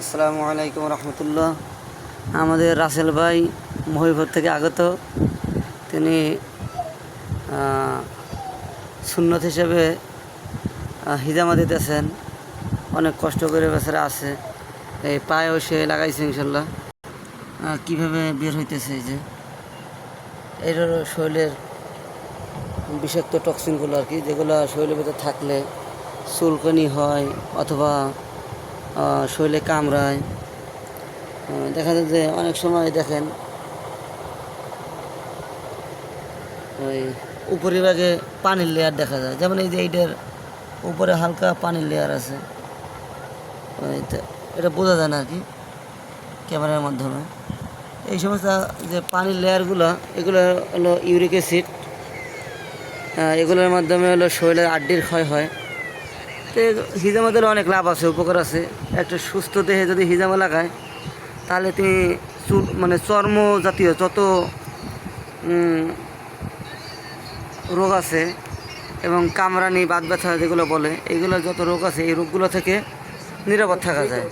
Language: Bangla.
আসসালামু আলাইকুম রহমতুল্লাহ। আমাদের রাসেল ভাই মহিপুর থেকে আগত। তিনি সুন্নত হিসেবে হিজামা দিতেছেন। অনেক কষ্ট করে বেচারা আছে, এই পায়েও সে লাগাইছে ইনশাল্লাহ। কীভাবে বের হইতেছে, এই যে এটার শরীরের বিষাক্ত টক্সিনগুলো আর কি, যেগুলো শরীরের ভিতরে থাকলে চুলকানি হয় অথবা শরীরে কামড়ায়। দেখা যায় যে অনেক সময় দেখেন ওই উপরিভাগে পানির লেয়ার দেখা যায়, যেমন এই যে এইটার উপরে হালকা পানির লেয়ার আছে। এটা বোঝা যায় না আর কি ক্যামেরার মাধ্যমে। এই সমস্ত যে পানির লেয়ারগুলো, এগুলো হলো ইউরিক অ্যাসিড। এগুলোর মাধ্যমে হলো শরীরের আড্ডির ক্ষয় হয়। তো হিজামা দিলে অনেক লাভ আছে, উপকার আছে। একটা সুস্থ দেহে যদি হিজামা লাগায়, তাহলে তিনি চর্ম জাতীয় যত রোগ আছে এবং কামরানি বাত ব্যথা যেগুলো বলে, এইগুলো যত রোগ আছে, এই রোগগুলো থেকে নিরাপদ থাকা যায়।